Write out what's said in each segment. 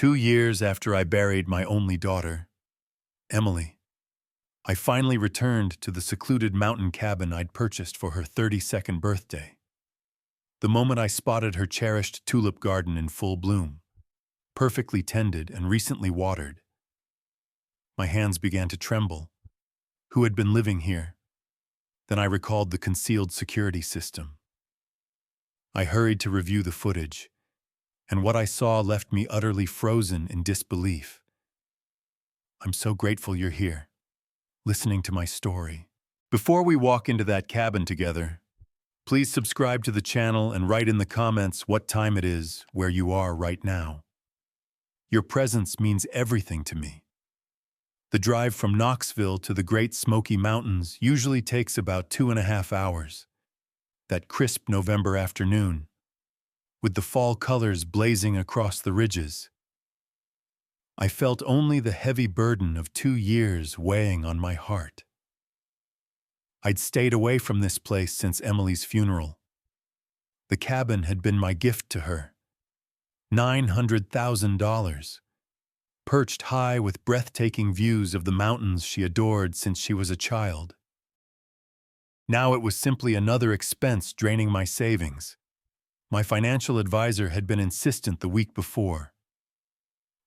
2 years after I buried my only daughter, Emily, I finally returned to the secluded mountain cabin I'd purchased for her 32nd birthday. The moment I spotted her cherished tulip garden in full bloom, perfectly tended and recently watered, my hands began to tremble. Who had been living here? Then I recalled the concealed security system. I hurried to review the footage, and what I saw left me utterly frozen in disbelief. I'm so grateful you're here, listening to my story. Before we walk into that cabin together, please subscribe to the channel and write in the comments what time it is where you are right now. Your presence means everything to me. The drive from Knoxville to the Great Smoky Mountains usually takes about 2.5 hours. That crisp November afternoon, with the fall colors blazing across the ridges, I felt only the heavy burden of 2 years weighing on my heart. I'd stayed away from this place since Emily's funeral. The cabin had been my gift to her. $900,000. Perched high with breathtaking views of the mountains she adored since she was a child. Now it was simply another expense draining my savings. My financial advisor had been insistent the week before.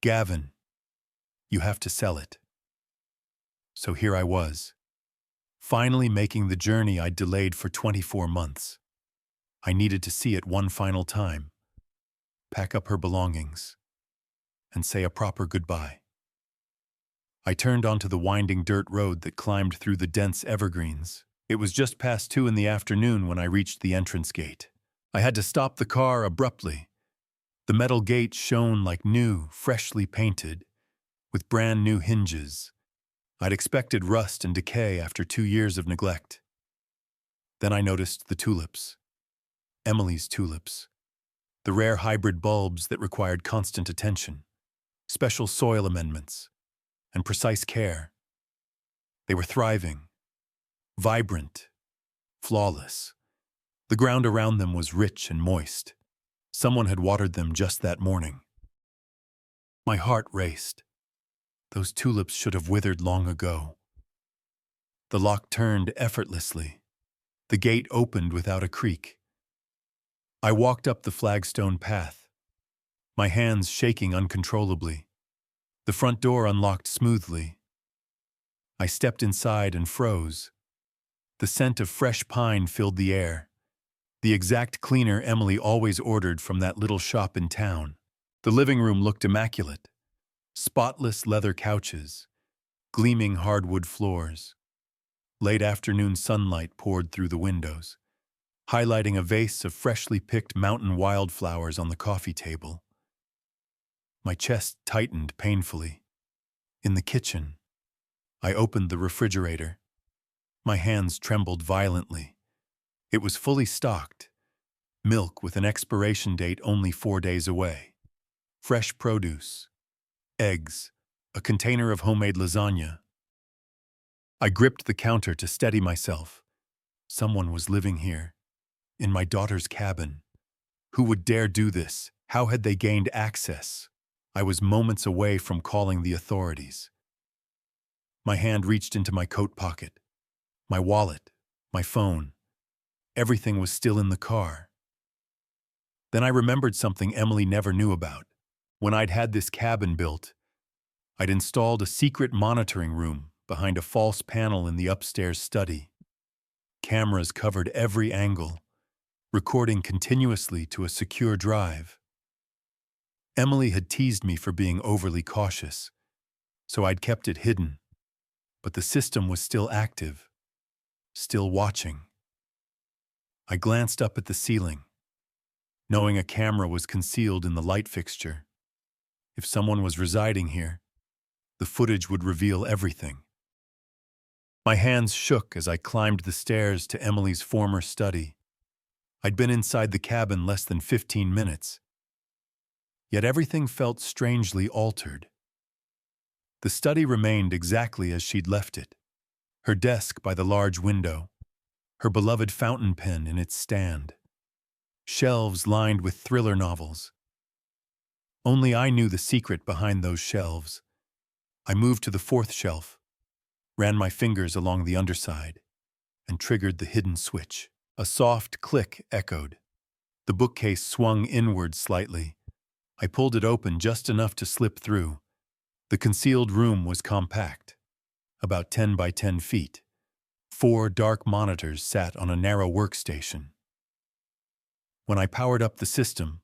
Gavin, you have to sell it. So here I was, finally making the journey I'd delayed for 24 months. I needed to see it one final time, pack up her belongings, and say a proper goodbye. I turned onto the winding dirt road that climbed through the dense evergreens. It was just past 2 in the afternoon when I reached the entrance gate. I had to stop the car abruptly. The metal gate shone like new, freshly painted, with brand new hinges. I'd expected rust and decay after 2 years of neglect. Then I noticed the tulips. Emily's tulips. The rare hybrid bulbs that required constant attention, special soil amendments, and precise care. They were thriving, vibrant, flawless. The ground around them was rich and moist. Someone had watered them just that morning. My heart raced. Those tulips should have withered long ago. The lock turned effortlessly. The gate opened without a creak. I walked up the flagstone path, my hands shaking uncontrollably. The front door unlocked smoothly. I stepped inside and froze. The scent of fresh pine filled the air, the exact cleaner Emily always ordered from that little shop in town. The living room looked immaculate. Spotless leather couches, gleaming hardwood floors. Late afternoon sunlight poured through the windows, highlighting a vase of freshly picked mountain wildflowers on the coffee table. My chest tightened painfully. In the kitchen, I opened the refrigerator. My hands trembled violently. It was fully stocked. Milk with an expiration date only 4 days away. Fresh produce. Eggs. A container of homemade lasagna. I gripped the counter to steady myself. Someone was living here, in my daughter's cabin. Who would dare do this? How had they gained access? I was moments away from calling the authorities. My hand reached into my coat pocket. My wallet, my phone. Everything was still in the car. Then I remembered something Emily never knew about. When I'd had this cabin built, I'd installed a secret monitoring room behind a false panel in the upstairs study. Cameras covered every angle, recording continuously to a secure drive. Emily had teased me for being overly cautious, so I'd kept it hidden. But the system was still active, still watching. I glanced up at the ceiling, knowing a camera was concealed in the light fixture. If someone was residing here, the footage would reveal everything. My hands shook as I climbed the stairs to Emily's former study. I'd been inside the cabin less than 15 minutes. Yet everything felt strangely altered. The study remained exactly as she'd left it. Her desk by the large window, her beloved fountain pen in its stand, shelves lined with thriller novels. Only I knew the secret behind those shelves. I moved to the fourth shelf, ran my fingers along the underside, and triggered the hidden switch. A soft click echoed. The bookcase swung inward slightly. I pulled it open just enough to slip through. The concealed room was compact, about 10 by 10 feet. 4 dark monitors sat on a narrow workstation. When I powered up the system,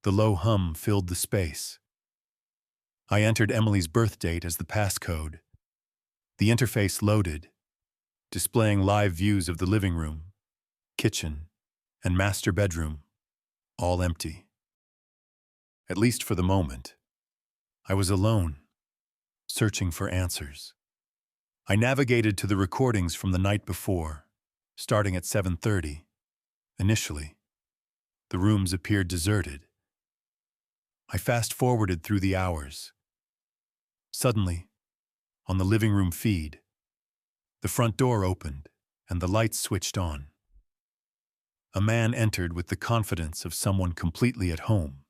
the low hum filled the space. I entered Emily's birth date as the passcode. The interface loaded, displaying live views of the living room, kitchen, and master bedroom, all empty. At least for the moment. I was alone, searching for answers. I navigated to the recordings from the night before, starting at 7:30. Initially, the rooms appeared deserted. I fast-forwarded through the hours. Suddenly, on the living room feed, the front door opened and the lights switched on. A man entered with the confidence of someone completely at home.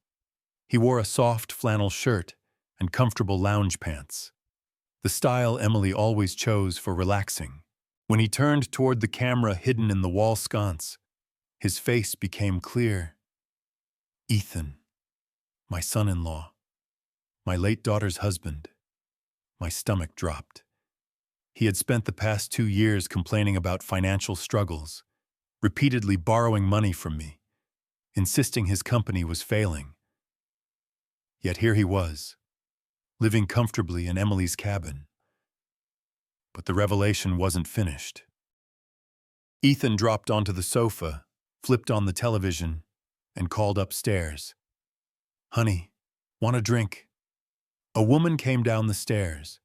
He wore a soft flannel shirt and comfortable lounge pants, the style Emily always chose for relaxing. When he turned toward the camera hidden in the wall sconce, his face became clear. Ethan, my son-in-law, my late daughter's husband. My stomach dropped. He had spent the past 2 years complaining about financial struggles, repeatedly borrowing money from me, insisting his company was failing. Yet here he was, living comfortably in Emily's cabin. But the revelation wasn't finished. Ethan dropped onto the sofa, flipped on the television, and called upstairs. "Honey, want a drink?" A woman came down the stairs,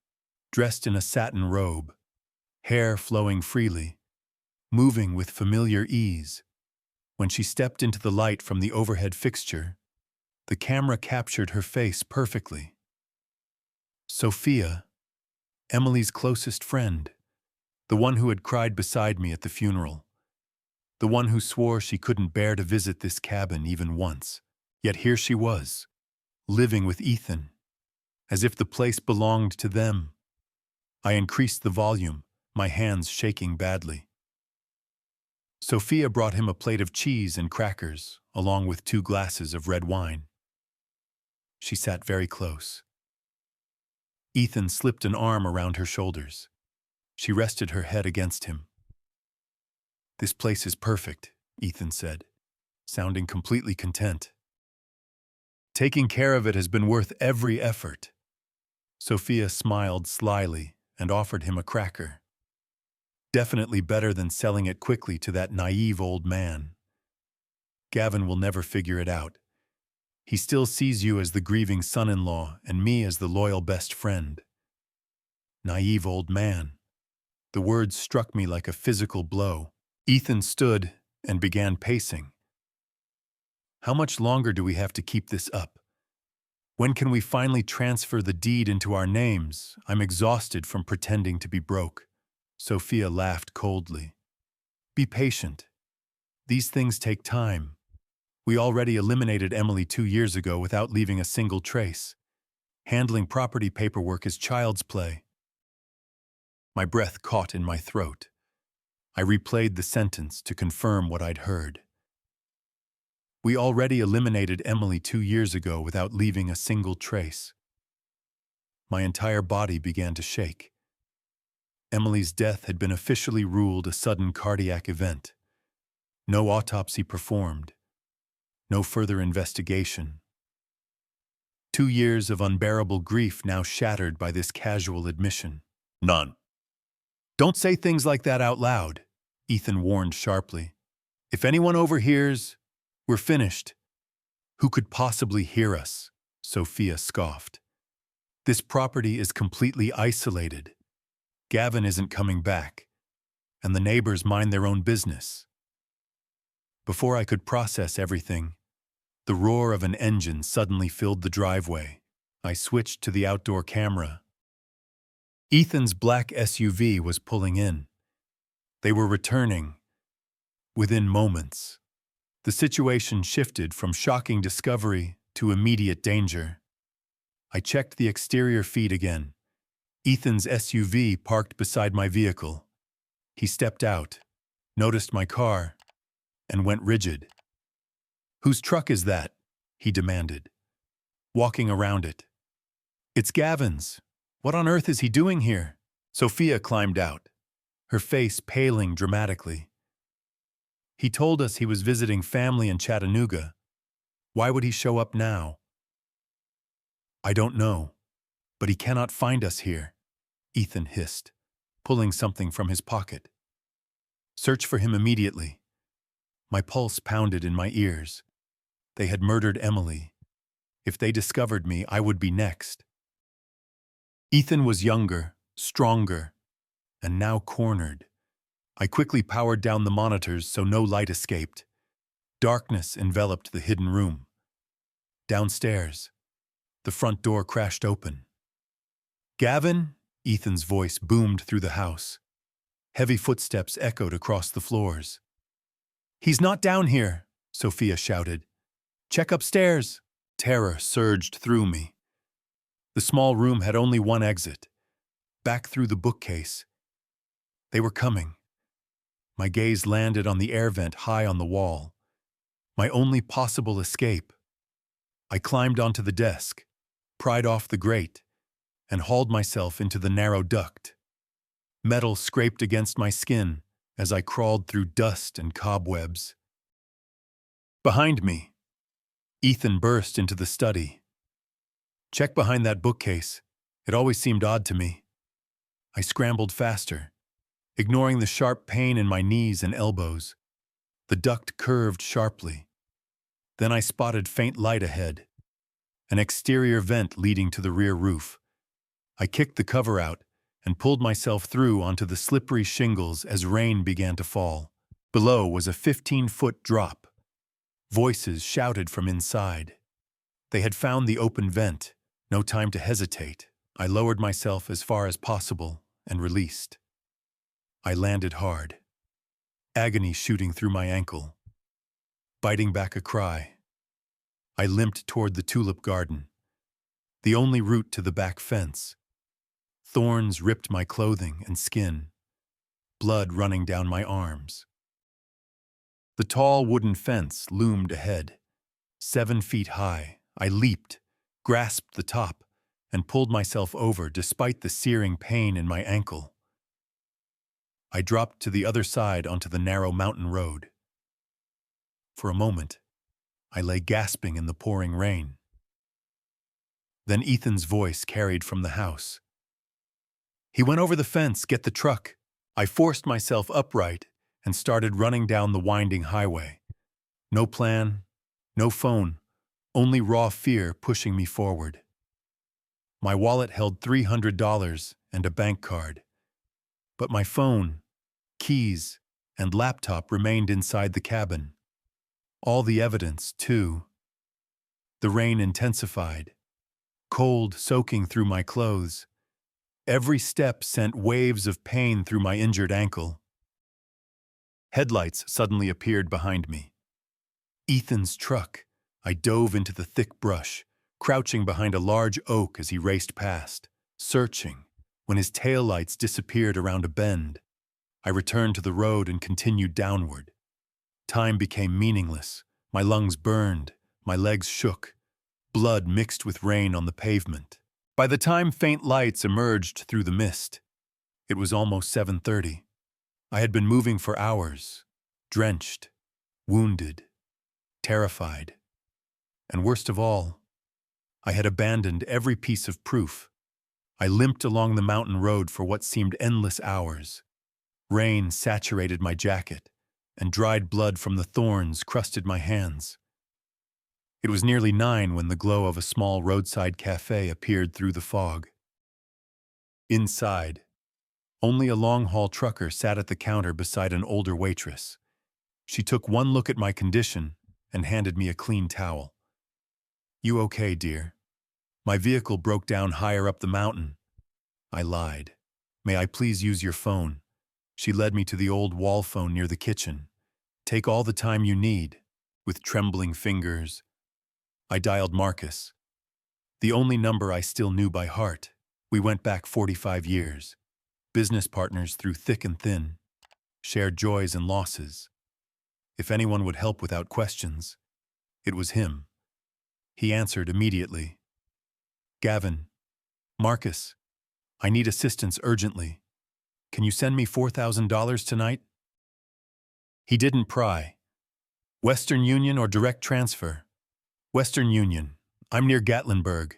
dressed in a satin robe, hair flowing freely, moving with familiar ease. When she stepped into the light from the overhead fixture, the camera captured her face perfectly. Sophia, Emily's closest friend, the one who had cried beside me at the funeral, the one who swore she couldn't bear to visit this cabin even once. Yet here she was, living with Ethan, as if the place belonged to them. I increased the volume, my hands shaking badly. Sophia brought him a plate of cheese and crackers, along with 2 glasses of red wine. She sat very close. Ethan slipped an arm around her shoulders. She rested her head against him. "This place is perfect," Ethan said, sounding completely content. "Taking care of it has been worth every effort." Sophia smiled slyly and offered him a cracker. "Definitely better than selling it quickly to that naive old man. Gavin will never figure it out. He still sees you as the grieving son-in-law and me as the loyal best friend." Naive old man. The words struck me like a physical blow. Ethan stood and began pacing. "How much longer do we have to keep this up? When can we finally transfer the deed into our names? I'm exhausted from pretending to be broke." Sophia laughed coldly. "Be patient. These things take time. We already eliminated Emily 2 years ago without leaving a single trace. Handling property paperwork is child's play." My breath caught in my throat. I replayed the sentence to confirm what I'd heard. We already eliminated Emily 2 years ago without leaving a single trace. My entire body began to shake. Emily's death had been officially ruled a sudden cardiac event. No autopsy performed. No further investigation. 2 years of unbearable grief now shattered by this casual admission. "None." "Don't say things like that out loud," Ethan warned sharply. "If anyone overhears, we're finished." "Who could possibly hear us?" Sophia scoffed. "This property is completely isolated. Gavin isn't coming back, and the neighbors mind their own business." Before I could process everything, the roar of an engine suddenly filled the driveway. I switched to the outdoor camera. Ethan's black SUV was pulling in. They were returning. Within moments, the situation shifted from shocking discovery to immediate danger. I checked the exterior feed again. Ethan's SUV parked beside my vehicle. He stepped out, noticed my car, and went rigid. "Whose truck is that?" he demanded, walking around it. "It's Gavin's. What on earth is he doing here?" Sophia climbed out, her face paling dramatically. "He told us he was visiting family in Chattanooga. Why would he show up now?" "I don't know, but he cannot find us here," Ethan hissed, pulling something from his pocket. "Search for him immediately." My pulse pounded in my ears. They had murdered Emily. If they discovered me, I would be next. Ethan was younger, stronger, and now cornered. I quickly powered down the monitors so no light escaped. Darkness enveloped the hidden room. Downstairs, the front door crashed open. "Gavin?" Ethan's voice boomed through the house. Heavy footsteps echoed across the floors. "He's not down here," Sophia shouted. "Check upstairs." Terror surged through me. The small room had only one exit, back through the bookcase. They were coming. My gaze landed on the air vent high on the wall. My only possible escape. I climbed onto the desk, pried off the grate, and hauled myself into the narrow duct. Metal scraped against my skin as I crawled through dust and cobwebs. Behind me, Ethan burst into the study. "Check behind that bookcase. It always seemed odd to me." I scrambled faster, ignoring the sharp pain in my knees and elbows. The duct curved sharply. Then I spotted faint light ahead, an exterior vent leading to the rear roof. I kicked the cover out and pulled myself through onto the slippery shingles as rain began to fall. Below was a 15-foot drop. Voices shouted from inside. They had found the open vent. No time to hesitate. I lowered myself as far as possible and released. I landed hard, agony shooting through my ankle. Biting back a cry, I limped toward the tulip garden, the only route to the back fence. Thorns ripped my clothing and skin, blood running down my arms. The tall wooden fence loomed ahead, 7 feet high. I leaped, grasped the top, and pulled myself over despite the searing pain in my ankle. I dropped to the other side onto the narrow mountain road. For a moment, I lay gasping in the pouring rain. Then Ethan's voice carried from the house. "He went over the fence, get the truck." I forced myself upright and started running down the winding highway. No plan, no phone, only raw fear pushing me forward. My wallet held $300 and a bank card. But my phone, keys, and laptop remained inside the cabin. All the evidence, too. The rain intensified, cold soaking through my clothes. Every step sent waves of pain through my injured ankle. Headlights suddenly appeared behind me. Ethan's truck. I dove into the thick brush, crouching behind a large oak as he raced past, searching. When his taillights disappeared around a bend, I returned to the road and continued downward. Time became meaningless. My lungs burned, my legs shook. Blood mixed with rain on the pavement. By the time faint lights emerged through the mist, it was almost 7:30. I had been moving for hours, drenched, wounded, terrified. And worst of all, I had abandoned every piece of proof. I limped along the mountain road for what seemed endless hours. Rain saturated my jacket, and dried blood from the thorns crusted my hands. It was nearly 9 when the glow of a small roadside cafe appeared through the fog. Inside, only a long-haul trucker sat at the counter beside an older waitress. She took one look at my condition and handed me a clean towel. "You okay, dear?" "My vehicle broke down higher up the mountain." I lied. "May I please use your phone?" She led me to the old wall phone near the kitchen. "Take all the time you need." With trembling fingers, I dialed Marcus, the only number I still knew by heart. We went back 45 years, business partners through thick and thin, shared joys and losses. If anyone would help without questions, it was him. He answered immediately. Gavin, Marcus, I need assistance urgently. Can you send me $4,000 tonight? He didn't pry. Western Union or direct transfer? Western Union. I'm near Gatlinburg.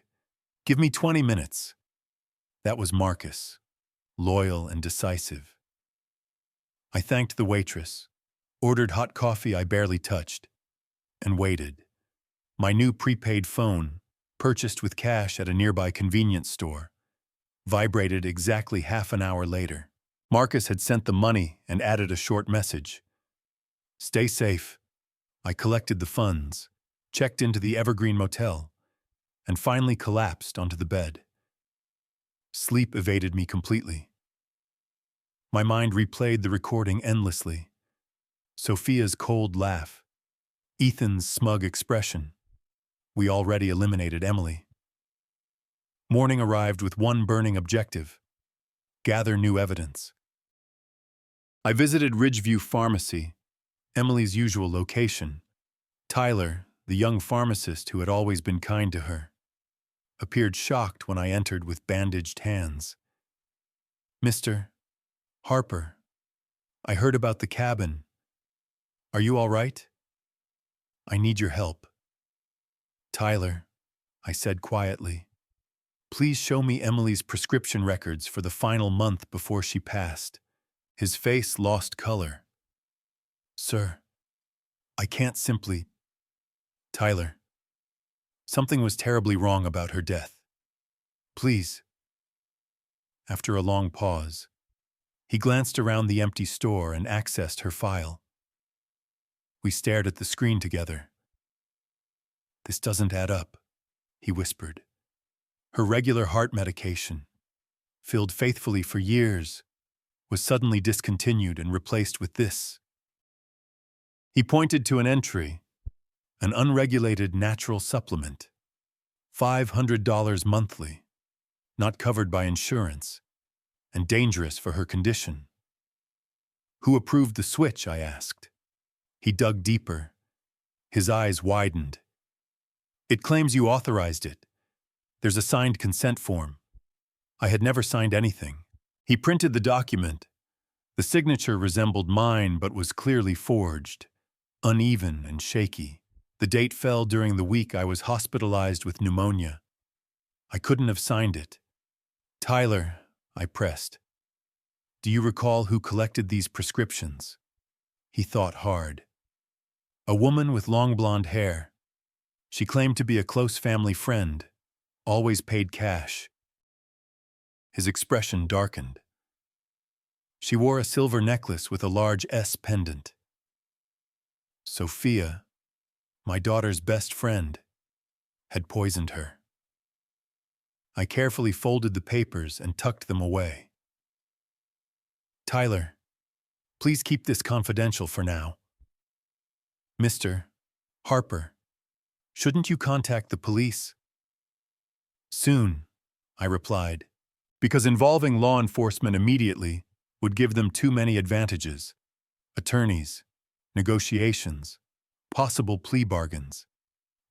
Give me 20 minutes. That was Marcus, loyal and decisive. I thanked the waitress, ordered hot coffee I barely touched, and waited. My new prepaid phone, purchased with cash at a nearby convenience store, vibrated exactly half an hour later. Marcus had sent the money and added a short message. Stay safe. I collected the funds, checked into the Evergreen Motel, and finally collapsed onto the bed. Sleep evaded me completely. My mind replayed the recording endlessly. Sophia's cold laugh, Ethan's smug expression. We already eliminated Emily. Morning arrived with one burning objective: gather new evidence. I visited Ridgeview Pharmacy, Emily's usual location. Tyler, the young pharmacist who had always been kind to her, appeared shocked when I entered with bandaged hands. Mr. Harper, I heard about the cabin. Are you all right? I need your help. Tyler, I said quietly, please show me Emily's prescription records for the final month before she passed. His face lost color. Sir, I can't simply... Tyler, something was terribly wrong about her death. Please. After a long pause, he glanced around the empty store and accessed her file. We stared at the screen together. This doesn't add up, he whispered. Her regular heart medication, filled faithfully for years, was suddenly discontinued and replaced with this. He pointed to an entry, an unregulated natural supplement, $500 monthly, not covered by insurance, and dangerous for her condition. Who approved the switch, I asked. He dug deeper. His eyes widened. It claims you authorized it. There's a signed consent form. I had never signed anything. He printed the document. The signature resembled mine but was clearly forged, uneven and shaky. The date fell during the week I was hospitalized with pneumonia. I couldn't have signed it. Tyler, I pressed. Do you recall who collected these prescriptions? He thought hard. A woman with long blonde hair. She claimed to be a close family friend, always paid cash. His expression darkened. She wore a silver necklace with a large S pendant. Sophia, my daughter's best friend, had poisoned her. I carefully folded the papers and tucked them away. Tyler, please keep this confidential for now. Mr. Harper, shouldn't you contact the police? Soon, I replied, because involving law enforcement immediately would give them too many advantages. Attorneys, negotiations, possible plea bargains.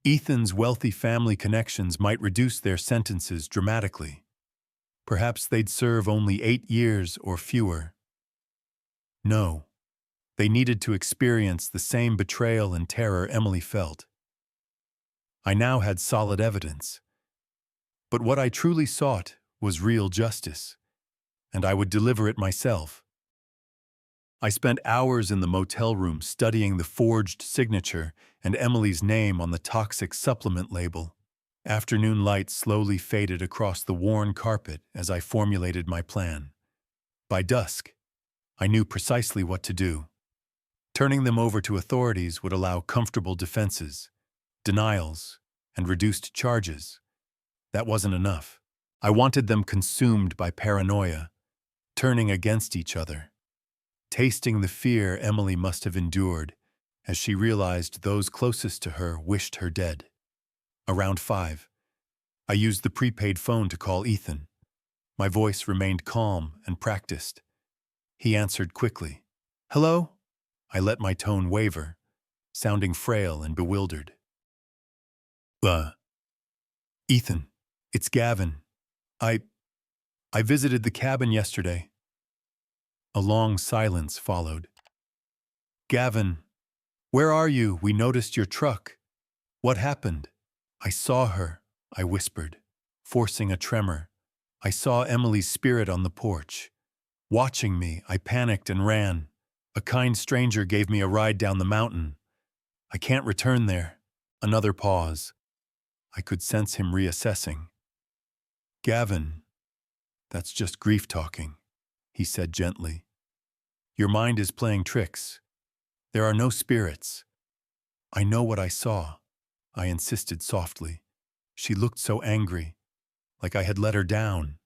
Ethan's wealthy family connections might reduce their sentences dramatically. Perhaps they'd serve only 8 years or fewer. No, they needed to experience the same betrayal and terror Emily felt. I now had solid evidence. But what I truly sought was real justice, and I would deliver it myself. I spent hours in the motel room studying the forged signature and Emily's name on the toxic supplement label. Afternoon light slowly faded across the worn carpet as I formulated my plan. By dusk, I knew precisely what to do. Turning them over to authorities would allow comfortable defenses, denials, and reduced charges. That wasn't enough. I wanted them consumed by paranoia, turning against each other, tasting the fear Emily must have endured as she realized those closest to her wished her dead. Around 5, I used the prepaid phone to call Ethan. My voice remained calm and practiced. He answered quickly. "Hello?" I let my tone waver, sounding frail and bewildered. "Uh, Ethan, it's Gavin. I I visited the cabin yesterday." A long silence followed. "Gavin, where are you? We noticed your truck. What happened?" "I saw her," I whispered, forcing a tremor. "I saw Emily's spirit on the porch. Watching me, I panicked and ran. A kind stranger gave me a ride down the mountain. I can't return there." Another pause. I could sense him reassessing. "Gavin, that's just grief talking," he said gently. "Your mind is playing tricks. There are no spirits." "I know what I saw," I insisted softly. "She looked so angry, like I had let her down."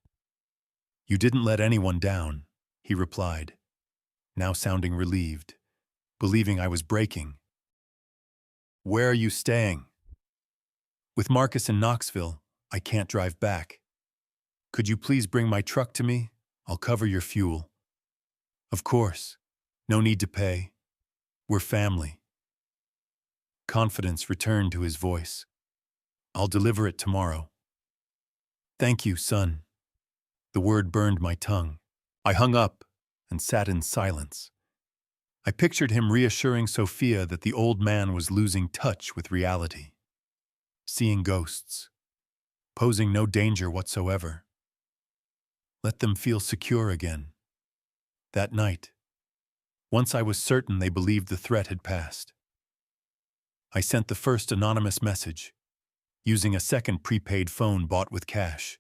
"You didn't let anyone down," he replied, now sounding relieved, believing I was breaking. "Where are you staying?" "With Marcus in Knoxville. I can't drive back. Could you please bring my truck to me? I'll cover your fuel." "Of course. No need to pay. We're family." Confidence returned to his voice. "I'll deliver it tomorrow." "Thank you, son." The word burned my tongue. I hung up and sat in silence. I pictured him reassuring Sophia that the old man was losing touch with reality, seeing ghosts, posing no danger whatsoever. Let them feel secure again. That night, once I was certain they believed the threat had passed, I sent the first anonymous message, using a second prepaid phone bought with cash.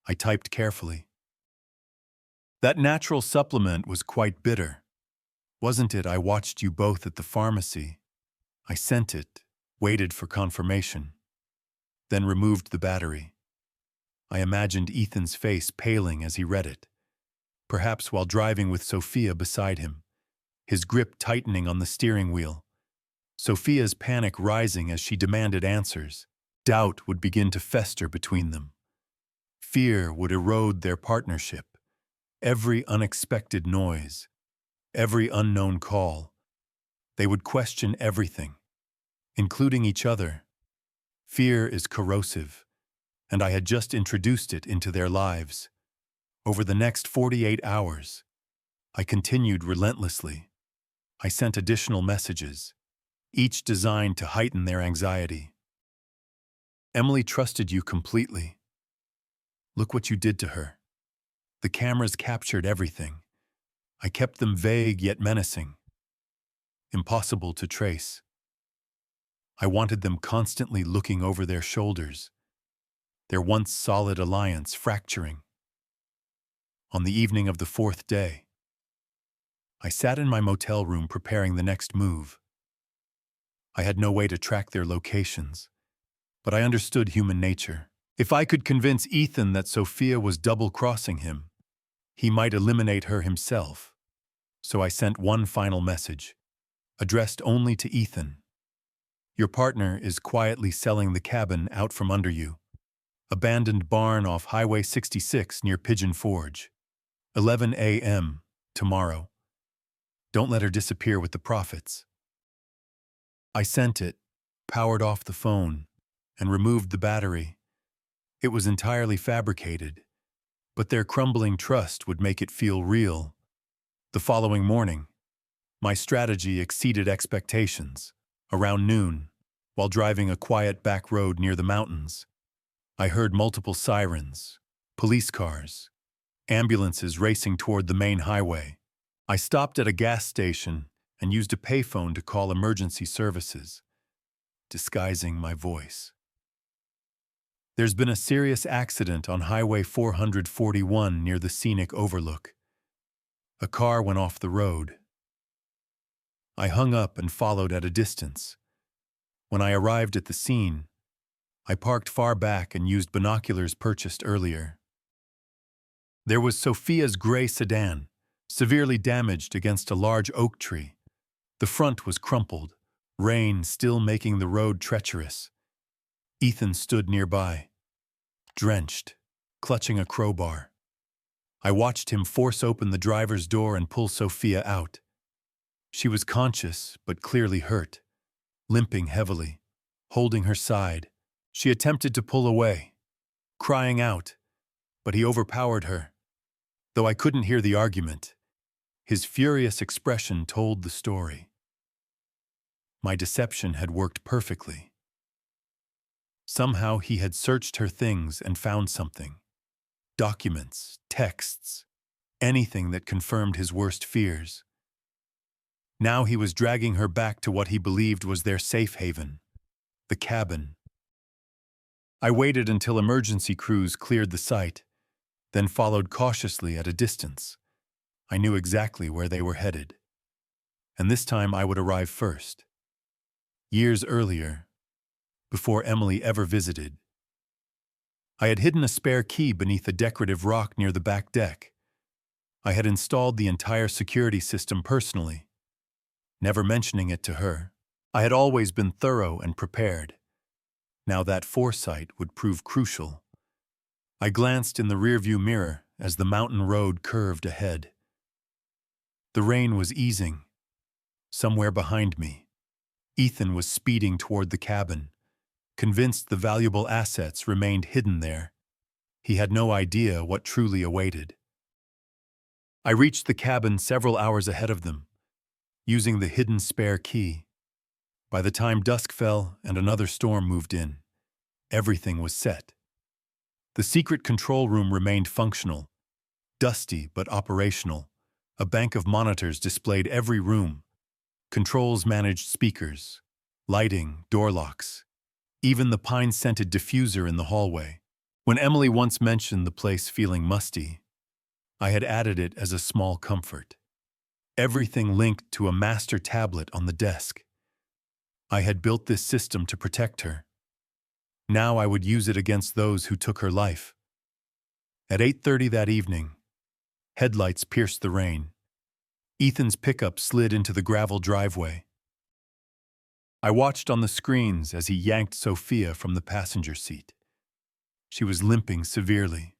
I typed carefully. "That natural supplement was quite bitter. Wasn't it? I watched you both at the pharmacy." I sent it, waited for confirmation, then removed the battery. I imagined Ethan's face paling as he read it, perhaps while driving with Sophia beside him, his grip tightening on the steering wheel, Sophia's panic rising as she demanded answers. Doubt would begin to fester between them. Fear would erode their partnership. Every unexpected noise, every unknown call, they would question everything, including each other. Fear is corrosive, and I had just introduced it into their lives. Over the next 48 hours, I continued relentlessly. I sent additional messages, each designed to heighten their anxiety. "Emily trusted you completely. Look what you did to her. The cameras captured everything. I kept them vague yet menacing, impossible to trace. I wanted them constantly looking over their shoulders, their once solid alliance fracturing." On the evening of the 4th day, I sat in my motel room preparing the next move. I had no way to track their locations, but I understood human nature. If I could convince Ethan that Sophia was double-crossing him, he might eliminate her himself. So I sent one final message, addressed only to Ethan. "Your partner is quietly selling the cabin out from under you. Abandoned barn off Highway 66 near Pigeon Forge. 11 a.m. tomorrow. Don't let her disappear with the profits." I sent it, powered off the phone, and removed the battery. It was entirely fabricated, but their crumbling trust would make it feel real. The following morning, my strategy exceeded expectations. Around noon, while driving a quiet back road near the mountains, I heard multiple sirens, police cars, ambulances racing toward the main highway. I stopped at a gas station and used a payphone to call emergency services, disguising my voice. "There's been a serious accident on Highway 441 near the scenic overlook. A car went off the road." I hung up and followed at a distance. When I arrived at the scene, I parked far back and used binoculars purchased earlier. There was Sophia's gray sedan, severely damaged against a large oak tree. The front was crumpled, rain still making the road treacherous. Ethan stood nearby, drenched, clutching a crowbar. I watched him force open the driver's door and pull Sophia out. She was conscious, but clearly hurt, limping heavily, holding her side. She attempted to pull away, crying out, but he overpowered her. Though I couldn't hear the argument, his furious expression told the story. My deception had worked perfectly. Somehow he had searched her things and found something. Documents, texts, anything that confirmed his worst fears. Now he was dragging her back to what he believed was their safe haven, the cabin. I waited until emergency crews cleared the site, then followed cautiously at a distance. I knew exactly where they were headed. And this time I would arrive first. Years earlier, before Emily ever visited, I had hidden a spare key beneath a decorative rock near the back deck. I had installed the entire security system personally, never mentioning it to her. I had always been thorough and prepared. Now that foresight would prove crucial. I glanced in the rearview mirror as the mountain road curved ahead. The rain was easing. Somewhere behind me, Ethan was speeding toward the cabin, convinced the valuable assets remained hidden there. He had no idea what truly awaited. I reached the cabin several hours ahead of them, using the hidden spare key. By the time dusk fell and another storm moved in, everything was set. The secret control room remained functional, dusty but operational. A bank of monitors displayed every room. Controls managed speakers, lighting, door locks, even the pine-scented diffuser in the hallway. When Emily once mentioned the place feeling musty, I had added it as a small comfort. Everything linked to a master tablet on the desk. I had built this system to protect her. Now I would use it against those who took her life. At 8:30 that evening, headlights pierced the rain. Ethan's pickup slid into the gravel driveway. I watched on the screens as he yanked Sophia from the passenger seat. She was limping severely,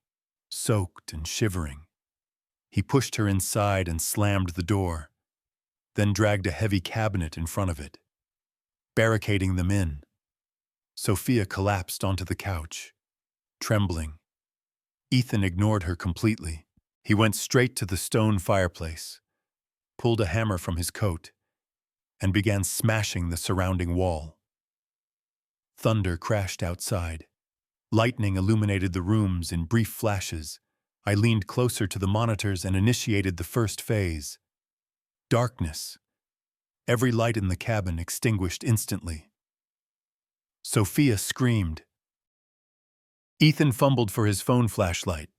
soaked and shivering. He pushed her inside and slammed the door, then dragged a heavy cabinet in front of it, barricading them in. Sophia collapsed onto the couch, trembling. Ethan ignored her completely. He went straight to the stone fireplace, pulled a hammer from his coat, and began smashing the surrounding wall. Thunder crashed outside. Lightning illuminated the rooms in brief flashes. I leaned closer to the monitors and initiated the first phase. Darkness. Every light in the cabin extinguished instantly. Sophia screamed. Ethan fumbled for his phone flashlight.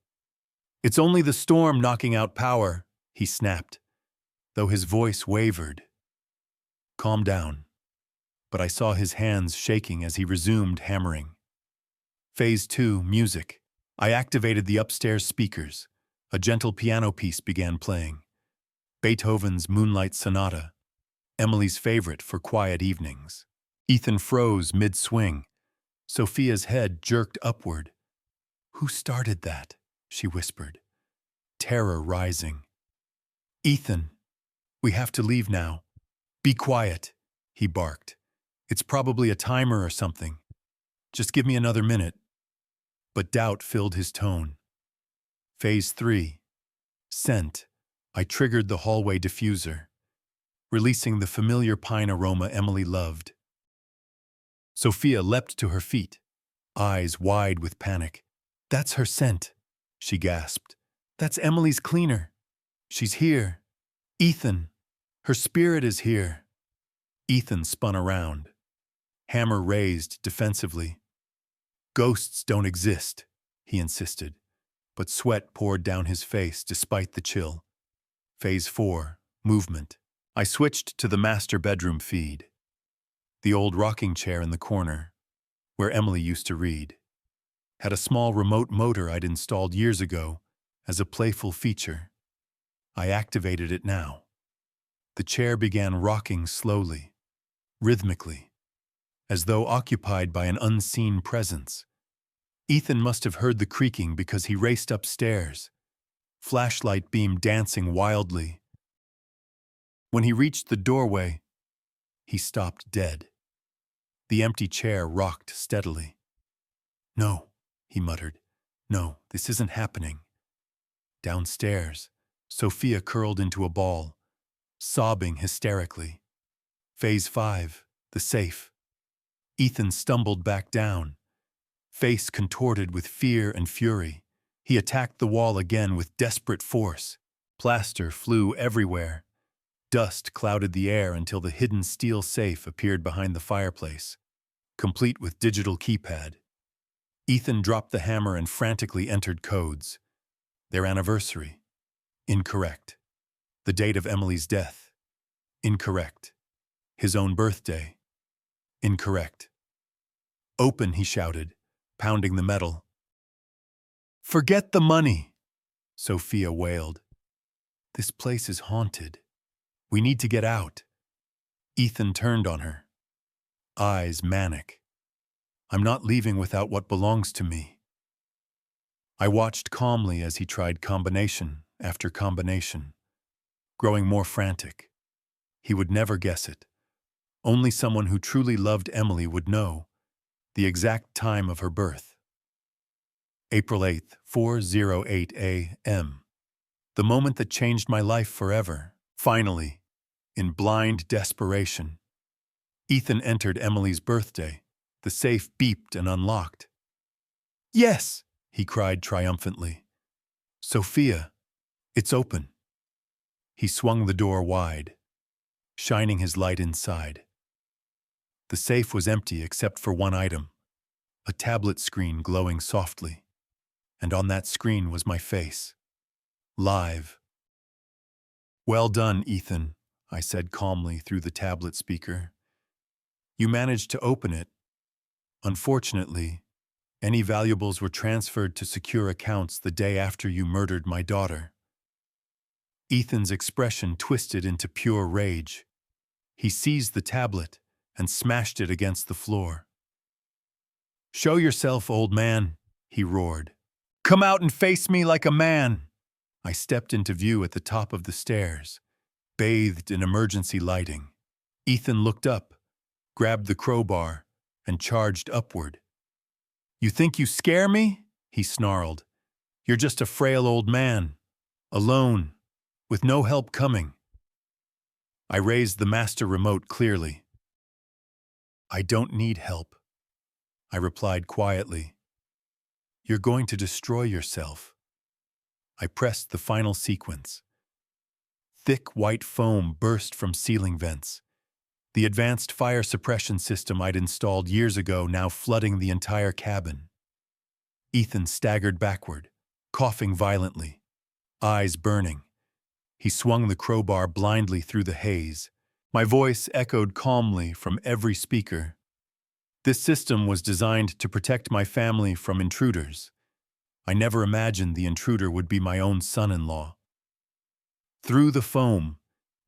"It's only the storm knocking out power," he snapped, though his voice wavered. "Calm down." But I saw his hands shaking as he resumed hammering. Phase 2, music. I activated the upstairs speakers. A gentle piano piece began playing. Beethoven's Moonlight Sonata, Emily's favorite for quiet evenings. Ethan froze mid-swing. Sophia's head jerked upward. "Who started that?" she whispered, terror rising. "Ethan, we have to leave now." "Be quiet," he barked. "It's probably a timer or something. Just give me another minute." But doubt filled his tone. Phase 3. Scent. I triggered the hallway diffuser, releasing the familiar pine aroma Emily loved. Sophia leapt to her feet, eyes wide with panic. "That's her scent," she gasped. "That's Emily's cleaner. She's here. Ethan, her spirit is here." Ethan spun around, hammer raised defensively. "Ghosts don't exist," he insisted, but sweat poured down his face despite the chill. Phase 4, movement. I switched to the master bedroom feed, the old rocking chair in the corner, where Emily used to read. Had a small remote motor I'd installed years ago as a playful feature. I activated it now. The chair began rocking slowly, rhythmically. as though occupied by an unseen presence. Ethan must have heard the creaking because he raced upstairs, flashlight beam dancing wildly. When he reached the doorway, he stopped dead. The empty chair rocked steadily. "No," he muttered. "No, this isn't happening." Downstairs, Sophia curled into a ball, sobbing hysterically. Phase 5, the safe. Ethan stumbled back down, face contorted with fear and fury. He attacked the wall again with desperate force. Plaster flew everywhere. Dust clouded the air until the hidden steel safe appeared behind the fireplace, complete with digital keypad. Ethan dropped the hammer and frantically entered codes. Their anniversary. Incorrect. The date of Emily's death. Incorrect. His own birthday. Incorrect. "Open," he shouted, pounding the metal. "Forget the money," Sophia wailed. "This place is haunted. We need to get out." Ethan turned on her, eyes manic. "I'm not leaving without what belongs to me." I watched calmly as he tried combination after combination, growing more frantic. He would never guess it. Only someone who truly loved Emily would know the exact time of her birth. April 8th, 4:08 a.m. The moment that changed my life forever. Finally, in blind desperation, Ethan entered Emily's birthday. The safe beeped and unlocked. "Yes!" he cried triumphantly. "Sophia, it's open." He swung the door wide, shining his light inside. The safe was empty except for one item, a tablet screen glowing softly. And on that screen was my face, live. "Well done, Ethan," I said calmly through the tablet speaker. "You managed to open it. Unfortunately, any valuables were transferred to secure accounts the day after you murdered my daughter." Ethan's expression twisted into pure rage. He seized the tablet and smashed it against the floor. "Show yourself, old man," he roared. "Come out and face me like a man." I stepped into view at the top of the stairs, bathed in emergency lighting. Ethan looked up, grabbed the crowbar, and charged upward. "You think you scare me?" he snarled. "You're just a frail old man, alone, with no help coming." I raised the master remote clearly. "I don't need help," I replied quietly. "You're going to destroy yourself." I pressed the final sequence. Thick white foam burst from ceiling vents. The advanced fire suppression system I'd installed years ago now flooding the entire cabin. Ethan staggered backward, coughing violently, eyes burning. He swung the crowbar blindly through the haze. My voice echoed calmly from every speaker. This system was designed to protect my family from intruders. I never imagined the intruder would be my own son-in-law. Through the foam,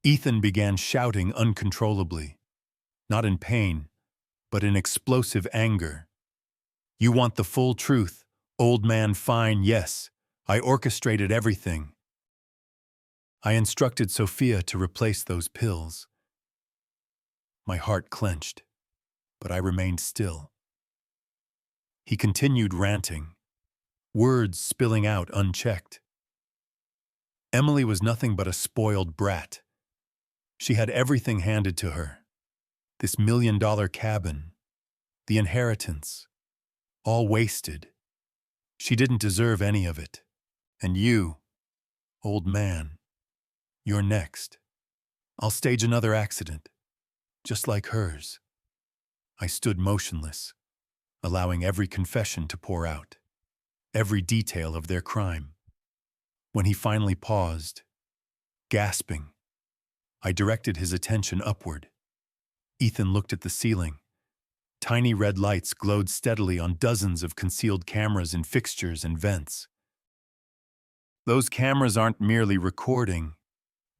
Ethan began shouting uncontrollably, not in pain, but in explosive anger. "You want the full truth, old man, fine, yes. I orchestrated everything. I instructed Sophia to replace those pills." My heart clenched, but I remained still. He continued ranting, words spilling out unchecked. Emily was nothing but a spoiled brat. She had everything handed to her. This $1 million cabin, the inheritance, all wasted. She didn't deserve any of it. And you, old man, you're next. I'll stage another accident, just like hers. I stood motionless, allowing every confession to pour out, every detail of their crime. When he finally paused, gasping, I directed his attention upward. Ethan looked at the ceiling. Tiny red lights glowed steadily on dozens of concealed cameras in fixtures and vents. "Those cameras aren't merely recording,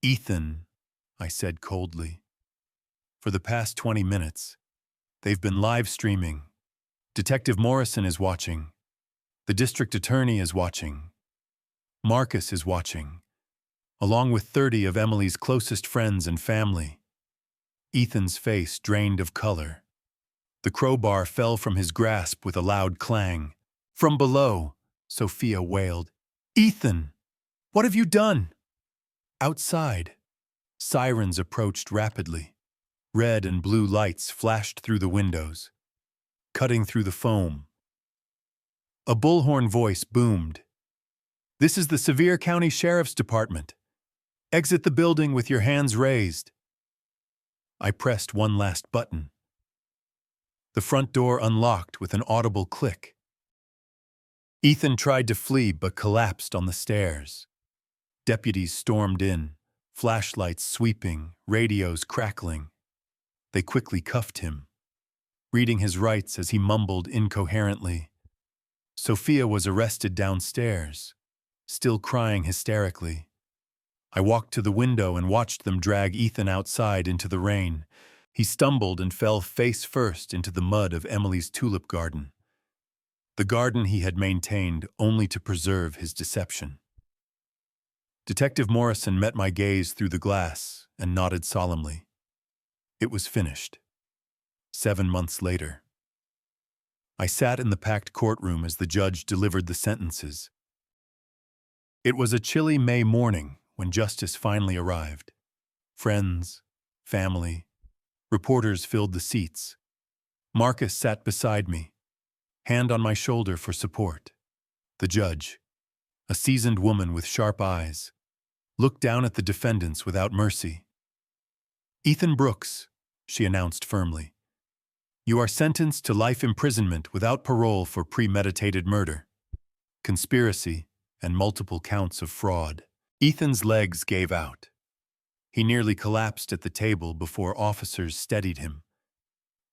Ethan," I said coldly. "For the past 20 minutes, They've been live streaming. Detective Morrison is watching. The district attorney is watching. Marcus is watching, along with 30 of Emily's closest friends and family. Ethan's face drained of color. The crowbar fell from his grasp with a loud clang. From below, Sophia wailed, "Ethan, what have you done?" Outside, sirens approached rapidly. Red and blue lights flashed through the windows, cutting through the foam. A bullhorn voice boomed. "This is the Sevier County Sheriff's Department. Exit the building with your hands raised." I pressed one last button. The front door unlocked with an audible click. Ethan tried to flee but collapsed on the stairs. Deputies stormed in, flashlights sweeping, radios crackling. They quickly cuffed him, reading his rights as he mumbled incoherently. Sophia was arrested downstairs, still crying hysterically. I walked to the window and watched them drag Ethan outside into the rain. He stumbled and fell face first into the mud of Emily's tulip garden, the garden he had maintained only to preserve his deception. Detective Morrison met my gaze through the glass and nodded solemnly. It was finished. 7 months later. I sat in the packed courtroom as the judge delivered the sentences. It was a chilly May morning when justice finally arrived. Friends, family, reporters filled the seats. Marcus sat beside me, hand on my shoulder for support. The judge, a seasoned woman with sharp eyes, looked down at the defendants without mercy. "Ethan Brooks," she announced firmly, "you are sentenced to life imprisonment without parole for premeditated murder, conspiracy, and multiple counts of fraud." Ethan's legs gave out. He nearly collapsed at the table before officers steadied him.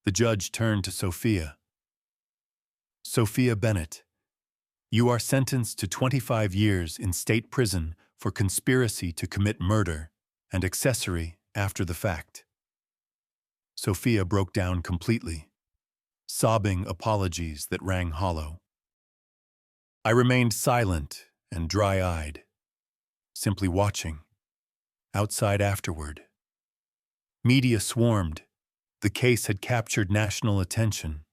The judge turned to Sophia. "Sophia Bennett, you are sentenced to 25 years in state prison for conspiracy to commit murder and accessory after the fact." Sophia broke down completely, sobbing apologies that rang hollow. I remained silent and dry-eyed, simply watching. Outside afterward, media swarmed. The case had captured national attention.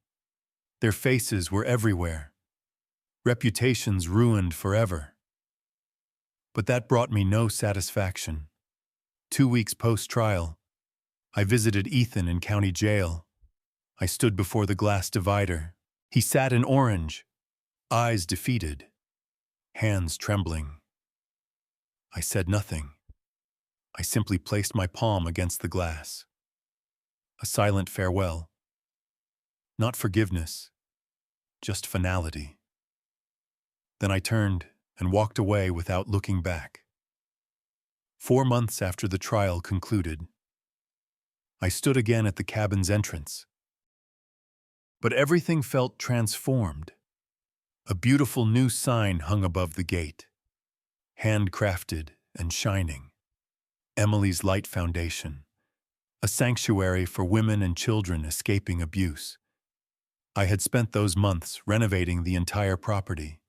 Their faces were everywhere. Reputations ruined forever. But that brought me no satisfaction. 2 weeks post-trial, I visited Ethan in county jail. I stood before the glass divider. He sat in orange, eyes defeated, hands trembling. I said nothing. I simply placed my palm against the glass. A silent farewell. Not forgiveness, just finality. Then I turned and walked away without looking back. 4 months after the trial concluded, I stood again at the cabin's entrance. But everything felt transformed. A beautiful new sign hung above the gate, handcrafted and shining. Emily's Light Foundation, a sanctuary for women and children escaping abuse. I had spent those months renovating the entire property.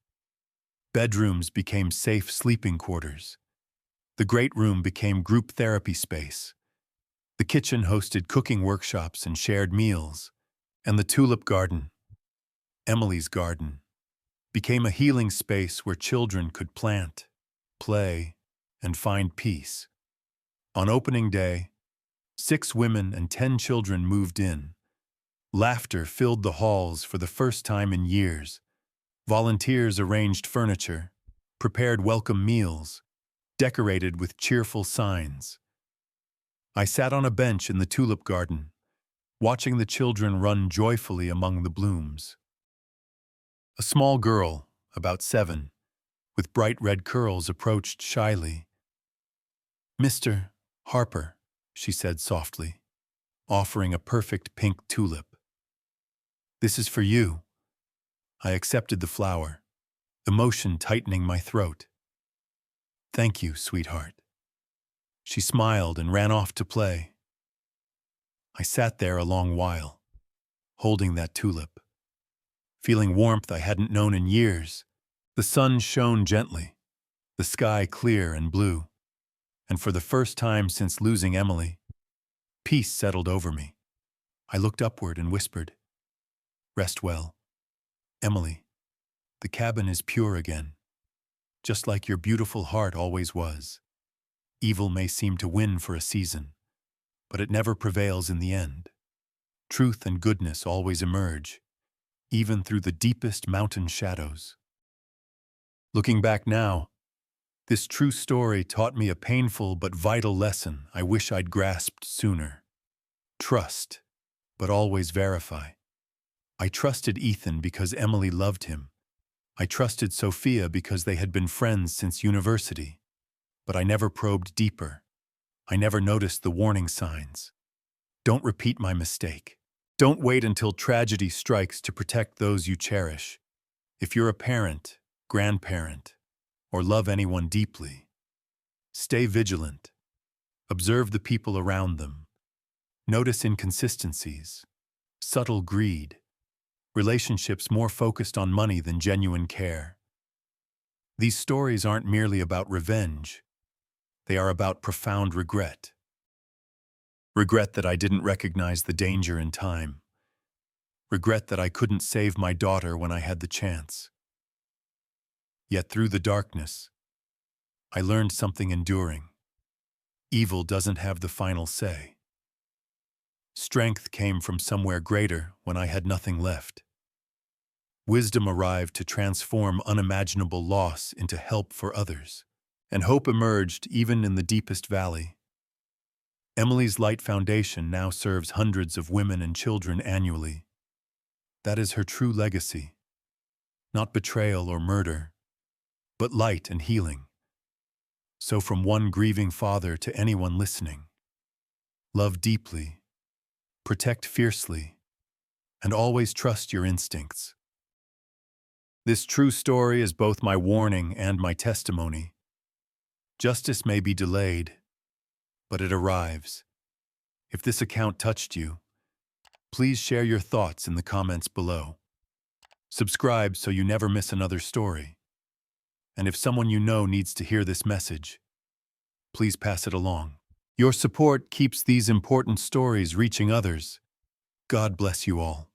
Bedrooms became safe sleeping quarters. The great room became group therapy space. The kitchen hosted cooking workshops and shared meals. And the tulip garden, Emily's garden, became a healing space where children could plant, play, and find peace. On opening day, 6 women and 10 children moved in. Laughter filled the halls for the first time in years. Volunteers arranged furniture, prepared welcome meals, decorated with cheerful signs. I sat on a bench in the tulip garden, watching the children run joyfully among the blooms. A small girl, about 7, with bright red curls, approached shyly. "Mr. Harper," she said softly, offering a perfect pink tulip. "This is for you." I accepted the flower, emotion tightening my throat. "Thank you, sweetheart." She smiled and ran off to play. I sat there a long while, holding that tulip, feeling warmth I hadn't known in years. The sun shone gently, the sky clear and blue, and for the first time since losing Emily, peace settled over me. I looked upward and whispered, "Rest well, Emily. The cabin is pure again, just like your beautiful heart always was. Evil may seem to win for a season, but it never prevails in the end. Truth and goodness always emerge, even through the deepest mountain shadows." Looking back now, this true story taught me a painful but vital lesson I wish I'd grasped sooner. Trust, but always verify. I trusted Ethan because Emily loved him. I trusted Sophia because they had been friends since university. But I never probed deeper. I never noticed the warning signs. Don't repeat my mistake. Don't wait until tragedy strikes to protect those you cherish. If you're a parent, grandparent, or love anyone deeply, stay vigilant. Observe the people around them. Notice inconsistencies, subtle greed, relationships more focused on money than genuine care. These stories aren't merely about revenge. They are about profound regret. Regret that I didn't recognize the danger in time. Regret that I couldn't save my daughter when I had the chance. Yet through the darkness, I learned something enduring. Evil doesn't have the final say. Strength came from somewhere greater when I had nothing left. Wisdom arrived to transform unimaginable loss into help for others. And hope emerged even in the deepest valley. Emily's Light Foundation now serves hundreds of women and children annually. That is her true legacy. Not betrayal or murder, but light and healing. So from one grieving father to anyone listening, love deeply, protect fiercely, and always trust your instincts. This true story is both my warning and my testimony. Justice may be delayed, but it arrives. If this account touched you, please share your thoughts in the comments below. Subscribe so you never miss another story. And if someone you know needs to hear this message, please pass it along. Your support keeps these important stories reaching others. God bless you all.